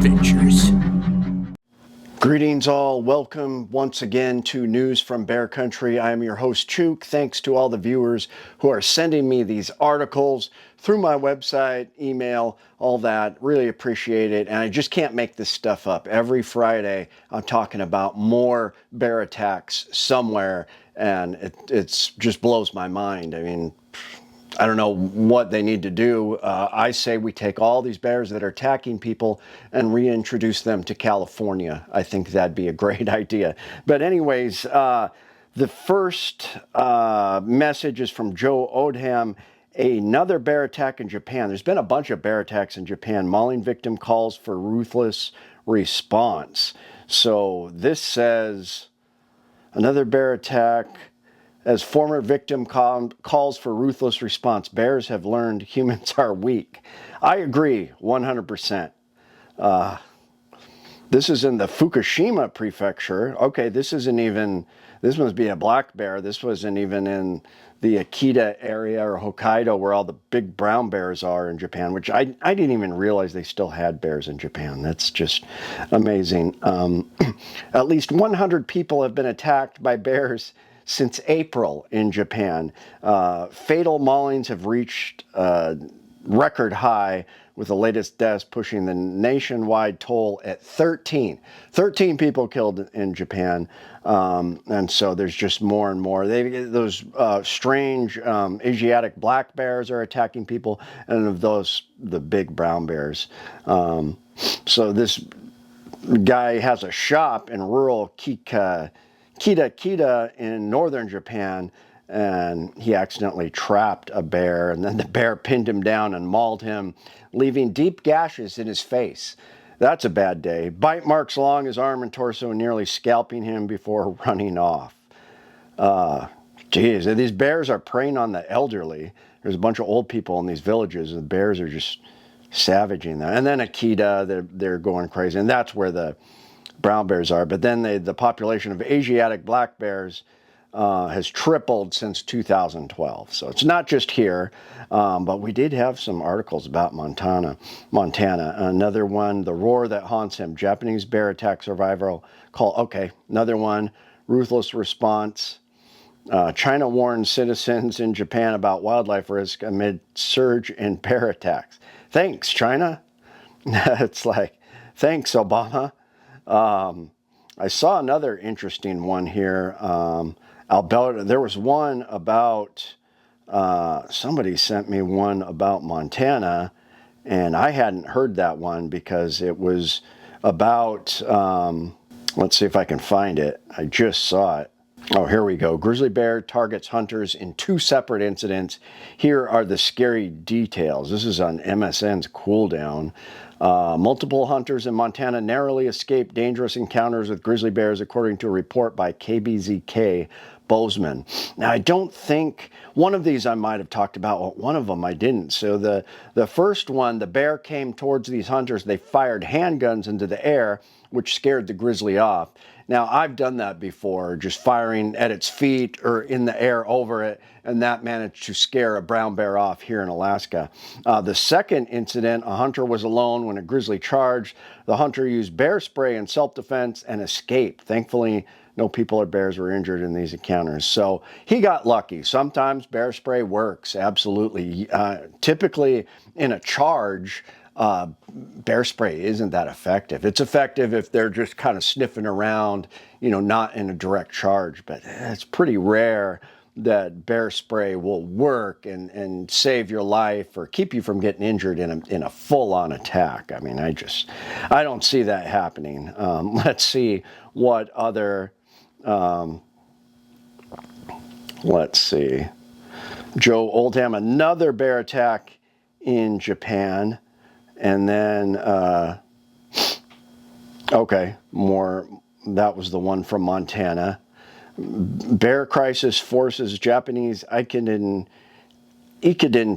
adventures. Greetings all, welcome once again to News from Bear Country. I am your host Chuke. Thanks to all the viewers who are sending me these articles through my website, email, all that. Really appreciate it. And I just can't make this stuff up. Every Friday I'm talking about more bear attacks somewhere, and it just blows my mind. I mean, I don't know what they need to do. I say we take all these bears that are attacking people and reintroduce them to California. I think that'd be a great idea. But anyways, the first message is from Joe Odham. Another bear attack in Japan. There's been a bunch of bear attacks in Japan. Mauling victim calls for ruthless response. So this says, another bear attack. As former victim calls for ruthless response, bears have learned humans are weak. I agree 100%. This is in the Fukushima prefecture. Okay, this must be a black bear. This wasn't even in the Akita area or Hokkaido where all the big brown bears are in Japan, which I didn't even realize they still had bears in Japan. That's just amazing. At least 100 people have been attacked by bears since April in Japan. Fatal maulings have reached record high, with the latest deaths pushing the nationwide toll at 13. 13 people killed in Japan, and so there's just more and more. Those strange Asiatic black bears are attacking people, and of those, the big brown bears. So this guy has a shop in rural Kita in northern Japan, and he accidentally trapped a bear, and then the bear pinned him down and mauled him, leaving deep gashes in his face. That's a bad day. Bite marks along his arm and torso, nearly scalping him before running off. Geez, these bears are preying on the elderly. There's a bunch of old people in these villages, and the bears are just savaging them. And then Akita, they're going crazy, and that's where the brown bears are. But then the population of Asiatic black bears has tripled since 2012. So it's not just here, but we did have some articles about Montana. Another one, the roar that haunts him. Japanese bear attack survivor call. Okay, another one, ruthless response. China warns citizens in Japan about wildlife risk amid surge in bear attacks. Thanks, China. It's like, thanks, Obama. I saw another interesting one here. Alberta, there was one about, somebody sent me one about Montana, and I hadn't heard that one because it was about, let's see if I can find it. I just saw it. Oh, here we go. Grizzly bear targets hunters in 2 separate incidents. Here are the scary details. This is on MSN's Cool Down. Multiple hunters in Montana narrowly escaped dangerous encounters with grizzly bears, according to a report by KBZK Bozeman. Now, I don't think one of these I might have talked about, but one of them I didn't. So the first one, the bear came towards these hunters. They fired handguns into the air, which scared the grizzly off. Now, I've done that before, just firing at its feet or in the air over it, and that managed to scare a brown bear off here in Alaska. The second incident, a hunter was alone when a grizzly charged. The hunter used bear spray in self-defense and escaped. Thankfully, no people or bears were injured in these encounters. So he got lucky. Sometimes bear spray works, absolutely. Typically, in a charge, bear spray isn't that effective. It's effective if they're just kind of sniffing around, not in a direct charge, but it's pretty rare that bear spray will work and save your life or keep you from getting injured in a full-on attack. I mean, I don't see that happening. Let's see what other, let's see. Joe Oldham, another bear attack in Japan. And then, okay, more, that was the one from Montana. Bear crisis forces Japanese Ikeden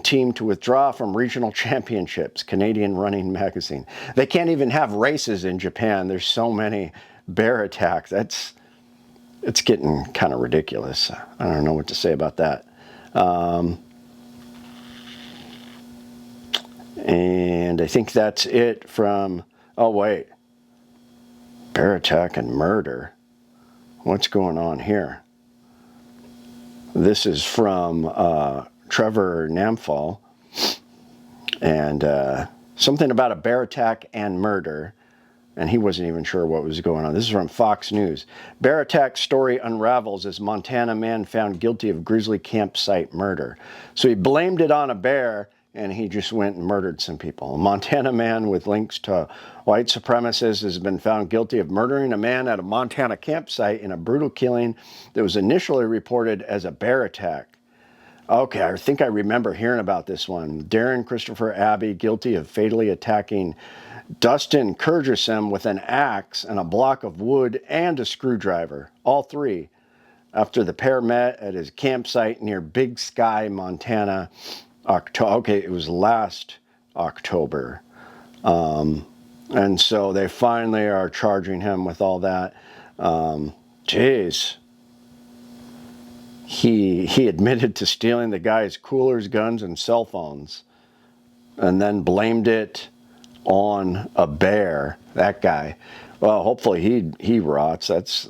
team to withdraw from regional championships, Canadian Running Magazine. They can't even have races in Japan. There's so many bear attacks. It's getting kind of ridiculous. I don't know what to say about that. And I think that's it from Oh, wait. Bear attack and murder. What's going on here? This is from Trevor Namphal. And something about a bear attack and murder. And he wasn't even sure what was going on. This is from Fox News. Bear attack story unravels as Montana man found guilty of grizzly campsite murder. So he blamed it on a bear, and he just went and murdered some people. A Montana man with links to white supremacists has been found guilty of murdering a man at a Montana campsite in a brutal killing that was initially reported as a bear attack. Okay, I think I remember hearing about this one. Darren Christopher Abbey, guilty of fatally attacking Dustin Kurgerson with an axe and a block of wood and a screwdriver, all three, after the pair met at his campsite near Big Sky, Montana. Okay, it was last October. And so they finally are charging him with all that. Jeez. He admitted to stealing the guy's coolers, guns, and cell phones, and then blamed it on a bear. That guy. Well, hopefully he rots. That's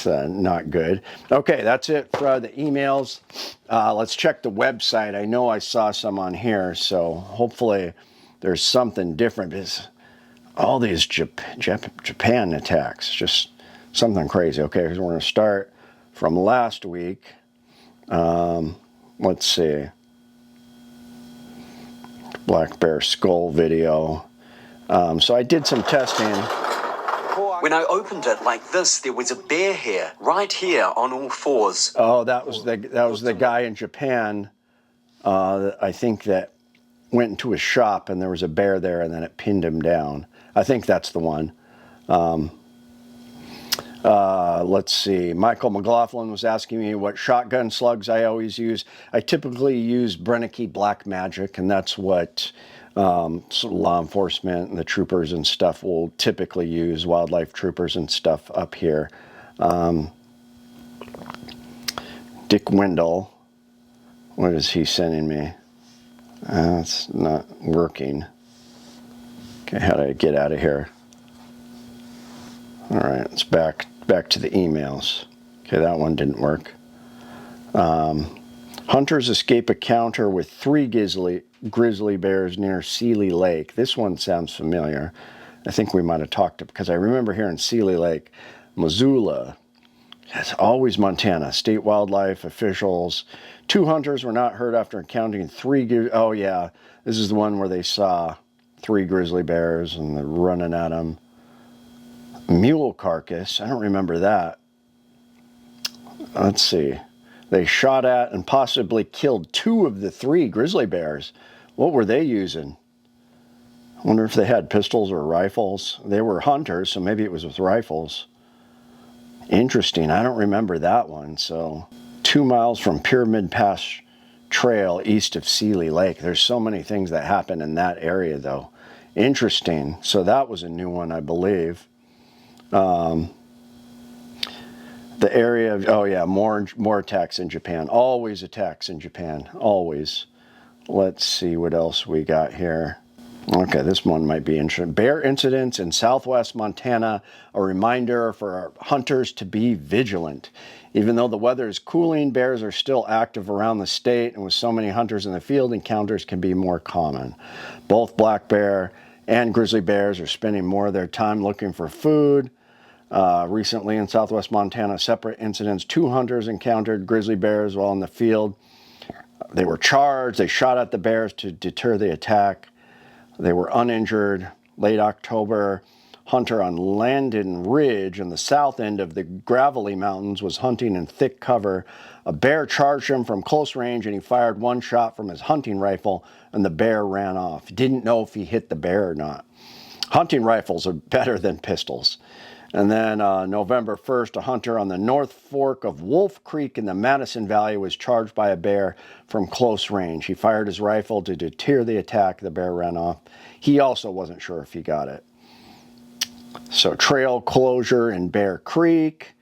not good. Okay, that's it for the emails. Let's check the website. I know I saw some on here, so hopefully there's something different. Because all these Japan attacks, just something crazy. Okay, so we're going to start from last week. Let's see. Black bear skull video. So I did some testing. When I opened it like this, there was a bear here, right here on all fours. Oh, that was the guy in Japan. I think that went into his shop and there was a bear there, and then it pinned him down. I think that's the one. Let's see. Michael McLaughlin was asking me what shotgun slugs I always use. I typically use Brennecke Black Magic, and that's what law enforcement and the troopers and stuff will typically use, wildlife troopers and stuff up here. Dick Wendell, what is he sending me? It's not working. Okay, how do I get out of here? All right, it's back to the emails. Okay, that one didn't work. Hunters escape encounter with 3 grizzly bears near Seeley Lake. This one sounds familiar. I think we might have talked because I remember hearing Seeley Lake, Missoula. That's always Montana. State wildlife officials. 2 hunters were not hurt after encountering 3. Oh yeah, this is the one where they saw 3 grizzly bears and they're running at them. Mule carcass. I don't remember that. Let's see. They shot at and possibly killed 2 of the 3 grizzly bears. What were they using? I wonder if they had pistols or rifles. They were hunters, so maybe it was with rifles. Interesting. I don't remember that one. So 2 miles from Pyramid Pass Trail east of Seeley Lake. There's so many things that happen in that area, though. Interesting. So that was a new one, I believe. The area of, oh yeah, more attacks in Japan. Always attacks in Japan. Always. Let's see what else we got here. Okay, this one might be interesting. Bear incidents in southwest Montana, a reminder for hunters to be vigilant. Even though the weather is cooling, bears are still active around the state, and with so many hunters in the field, encounters can be more common. Both black bear and grizzly bears are spending more of their time looking for food. Recently in southwest Montana, separate incidents, 2 hunters encountered grizzly bears while in the field. They were charged. They shot at the bears to deter the attack. They were uninjured. Late October, hunter on Landon Ridge in the south end of the Gravelly Mountains was hunting in thick cover. A bear charged him from close range, and he fired 1 shot from his hunting rifle, and the bear ran off. He didn't know if he hit the bear or not. Hunting rifles are better than pistols. And then November 1st, a hunter on the North Fork of Wolf Creek in the Madison Valley was charged by a bear from close range. He fired his rifle to deter the attack. The bear ran off. He also wasn't sure if he got it. So trail closure in Bear Creek.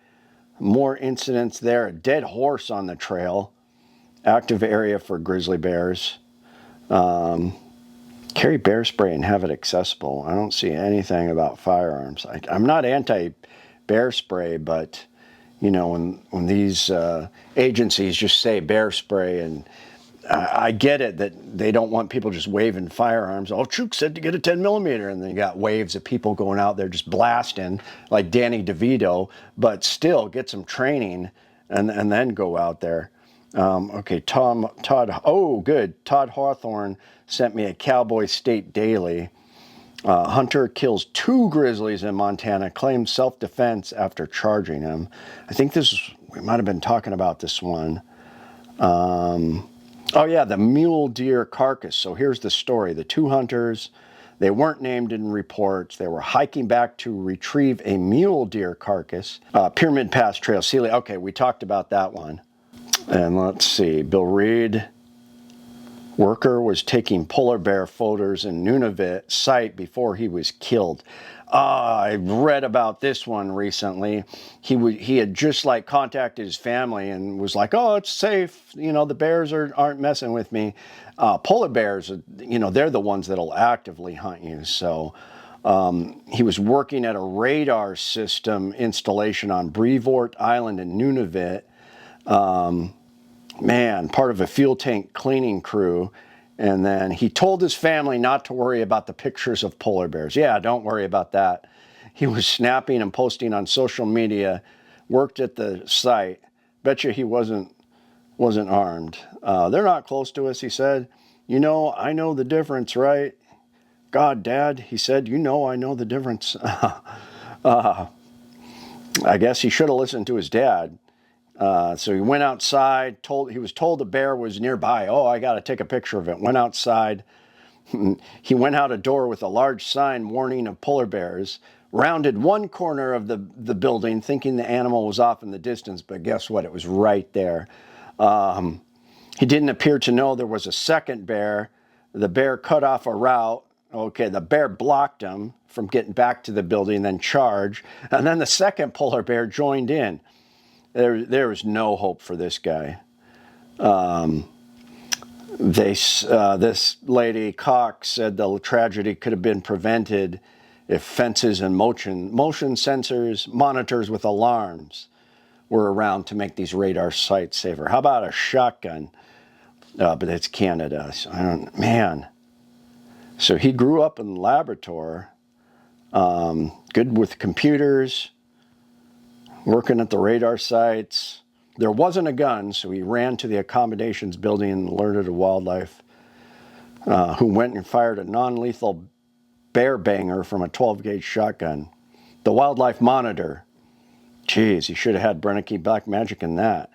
More incidents there. A dead horse on the trail. Active area for grizzly bears. Okay, Carry bear spray and have it accessible. I don't see anything about firearms. I'm not anti-bear spray, but you know, when these agencies just say bear spray, and I get it that they don't want people just waving firearms. Oh, Chuke said to get a 10 millimeter, and then you got waves of people going out there just blasting like Danny DeVito, but still get some training and then go out there. Okay, Todd, oh, good. Todd Hawthorne sent me a Cowboy State Daily. Hunter kills 2 grizzlies in Montana, claims self-defense after charging him. I think we might have been talking about this one. Oh yeah, the mule deer carcass. So here's the story. The 2 hunters, they weren't named in reports. They were hiking back to retrieve a mule deer carcass. Pyramid Pass Trail, Sealy. Okay, we talked about that one. And let's see, Bill Reed. Worker was taking polar bear photos in Nunavut site before he was killed. I read about this one recently. He had just like contacted his family and was like, "Oh, it's safe. You know, the bears aren't messing with me." Polar bears, you know, they're the ones that'll actively hunt you. So he was working at a radar system installation on Brevoort Island in Nunavut. Man, part of a fuel tank cleaning crew. And then he told his family not to worry about the pictures of polar bears. Yeah, don't worry about that. He was snapping and posting on social media, worked at the site. Bet you he wasn't armed. They're not close to us, he said. You know, I know the difference, right? God, Dad, he said, you know I know the difference. I guess he should have listened to his dad. So he went outside, he was told the bear was nearby. Oh, I got to take a picture of it. Went outside. He went out a door with a large sign warning of polar bears, rounded one corner of the building thinking the animal was off in the distance, but guess what? It was right there. He didn't appear to know there was a second bear. The bear cut off a route. Okay, the bear blocked him from getting back to the building, then charged. And then the second polar bear joined in. There was no hope for this guy. This lady, Cox, said the tragedy could have been prevented if fences and motion sensors, monitors with alarms were around to make these radar sites safer. How about a shotgun? But it's Canada. So man. So he grew up in Labrador, good with computers, working at the radar sites. There wasn't a gun, so he ran to the accommodations building and alerted a wildlife who went and fired a non-lethal bear banger from a 12-gauge shotgun. The wildlife monitor. Geez, he should have had Brennicky Black Magic in that.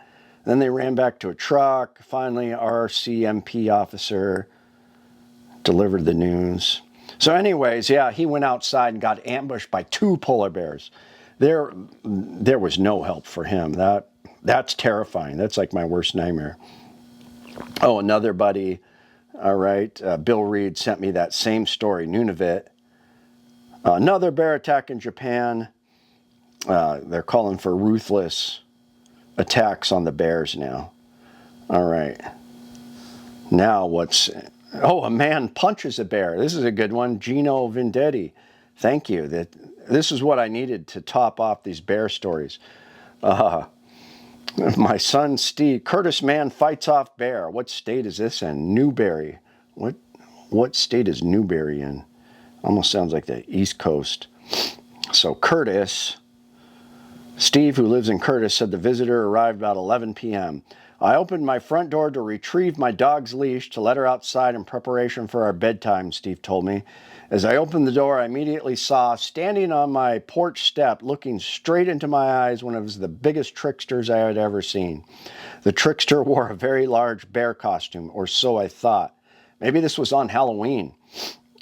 Then they ran back to a truck. Finally, RCMP officer delivered the news. So anyways, yeah, he went outside and got ambushed by 2 polar bears. There was no help for him. That's terrifying. That's like my worst nightmare. Oh, another buddy. All right. Bill Reed sent me that same story, Nunavut. Another bear attack in Japan. They're calling for ruthless attacks on the bears now. All right. Now a man punches a bear. This is a good one. Gino Vendetti. Thank you. This is what I needed to top off these bear stories. My son Steve, Curtis man fights off bear. What state is this in? Newberry. What state is Newberry in? Almost sounds like the East Coast. So Curtis, Steve, who lives in Curtis, said the visitor arrived about 11 p.m. I opened my front door to retrieve my dog's leash to let her outside in preparation for our bedtime, Steve told me. As I opened the door, I immediately saw, standing on my porch step, looking straight into my eyes, one of the biggest tricksters I had ever seen. The trickster wore a very large bear costume, or so I thought. Maybe this was on Halloween.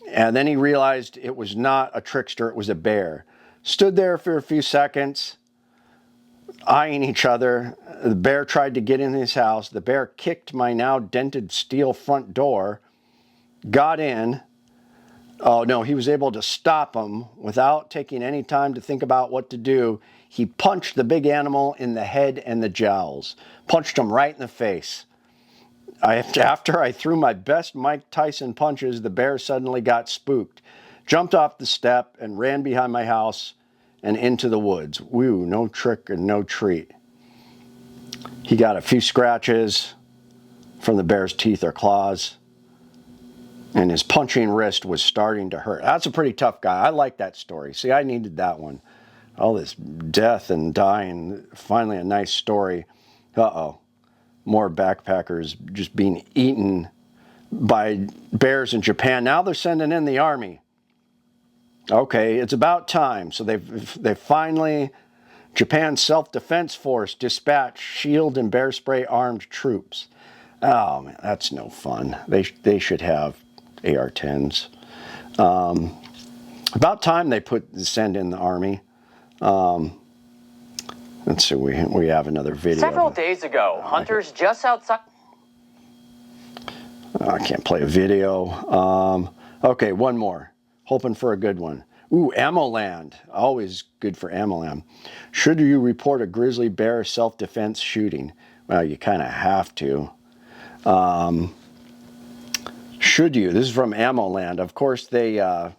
And then he realized it was not a trickster, it was a bear. Stood there for a few seconds, eyeing each other. The bear tried to get in his house. The bear kicked my now dented steel front door, got in. Oh no, he was able to stop him without taking any time to think about what to do. He punched the big animal in the head and the jowls. Punched him right in the face. After I threw my best Mike Tyson punches, the bear suddenly got spooked, jumped off the step, and ran behind my house and into the woods. Woo, no trick and no treat. He got a few scratches from the bear's teeth or claws, and his punching wrist was starting to hurt. That's a pretty tough guy. I like that story. See, I needed that one. All this death and dying, finally a nice story. Uh-oh. More backpackers just being eaten by bears in Japan. Now they're sending in the army. Okay, it's about time. So they finally, Japan's self-defense force dispatched shield and bear spray armed troops. Oh man, that's no fun. They should have AR-10s. About time they send in the army. Let's see, we have another video. Several days ago, hunters just outside... I can't play a video. Okay, one more. Hoping for a good one. Ooh, Ammoland. Always good for Ammoland. Should you report a grizzly bear self-defense shooting? Well, you kind of have to. Should you? This is from Ammoland. Of course, they'll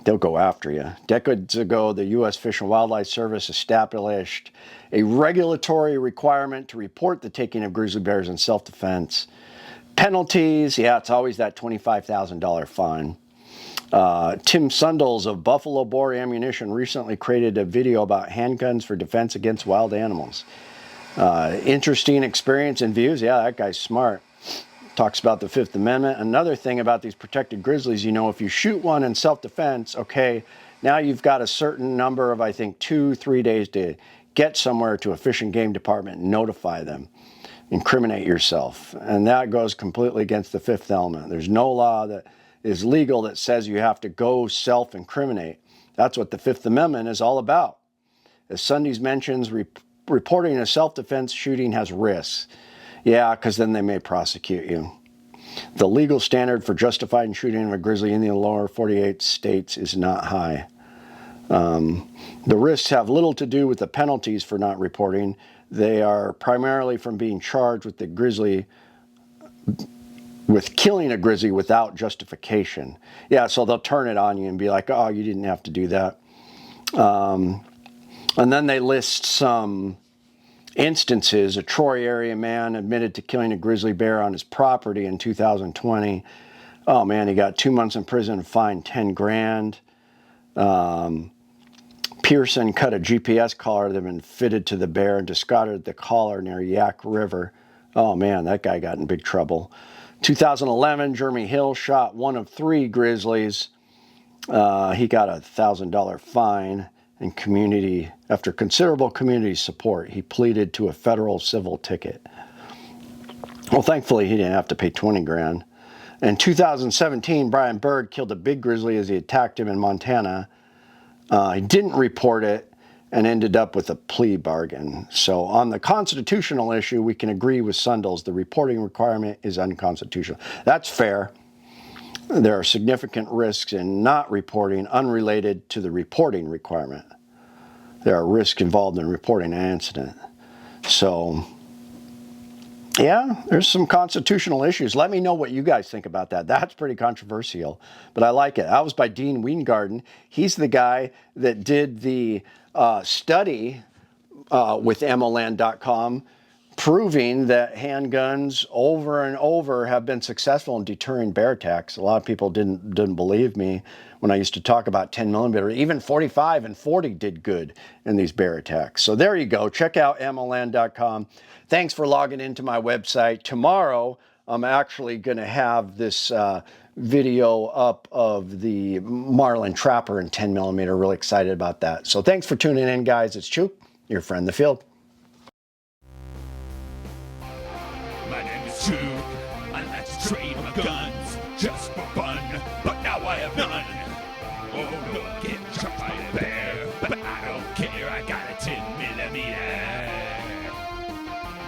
go after you. Decades ago, the U.S. Fish and Wildlife Service established a regulatory requirement to report the taking of grizzly bears in self-defense. Penalties, yeah, it's always that $25,000 fine. Tim Sundles of Buffalo Bore Ammunition recently created a video about handguns for defense against wild animals. Interesting experience and views. Yeah, that guy's smart. Talks about the Fifth Amendment. Another thing about these protected grizzlies, you know, if you shoot one in self-defense, okay, now you've got a certain number of, I think, 2-3 days to get somewhere to a fish and game department and notify them. Incriminate yourself. And that goes completely against the Fifth Element. There's no law that is legal that says you have to go self-incriminate. That's what the Fifth Amendment is all about. As Sundays mentions, reporting a self-defense shooting has risks. Yeah, because then they may prosecute you. The legal standard for justified shooting of a grizzly in the lower 48 states is not high. The risks have little to do with the penalties for not reporting. They are primarily from being charged with killing a grizzly without justification. Yeah, so they'll turn it on you and be like, oh, you didn't have to do that. And then they list some instances. A Troy area man admitted to killing a grizzly bear on his property in 2020. Oh man, he got 2 months in prison and fined 10 grand. Pearson cut a GPS collar that had been fitted to the bear and discarded the collar near Yak River. Oh man, that guy got in big trouble. 2011, Jeremy Hill shot one of 3 grizzlies. He got a $1,000 fine. And after considerable community support, he pleaded to a federal civil ticket. Well, thankfully, he didn't have to pay 20 grand. In 2017, Brian Berg killed a big grizzly as he attacked him in Montana. He didn't report it and ended up with a plea bargain. So on the constitutional issue, we can agree with Sundles. The reporting requirement is unconstitutional. That's fair. There are significant risks in not reporting unrelated to the reporting requirement. There are risks involved in reporting an incident. So, yeah, there's some constitutional issues. Let me know what you guys think about that. That's pretty controversial, but I like it. That was by Dean Weingarten. He's the guy that did the study with Ammoland.com proving that handguns over and over have been successful in deterring bear attacks. A lot of people didn't believe me when I used to talk about 10 millimeter. Even 45 and 40 did good in these bear attacks. So there you go. Check out Ammoland.com. Thanks for logging into my website. Tomorrow, I'm actually going to have this video up of the Marlin Trapper in 10 millimeter. Really excited about that. So thanks for tuning in, guys. It's Chuke, your friend in the field. My name is Chuke. I like to trade my guns just for fun, but now I have none. Oh, look, get shot by a bear, but I don't care. I got a 10 millimeter.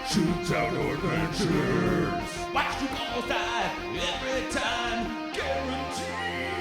Chuke's Outdoor Adventures. Watch you all die every time, guaranteed.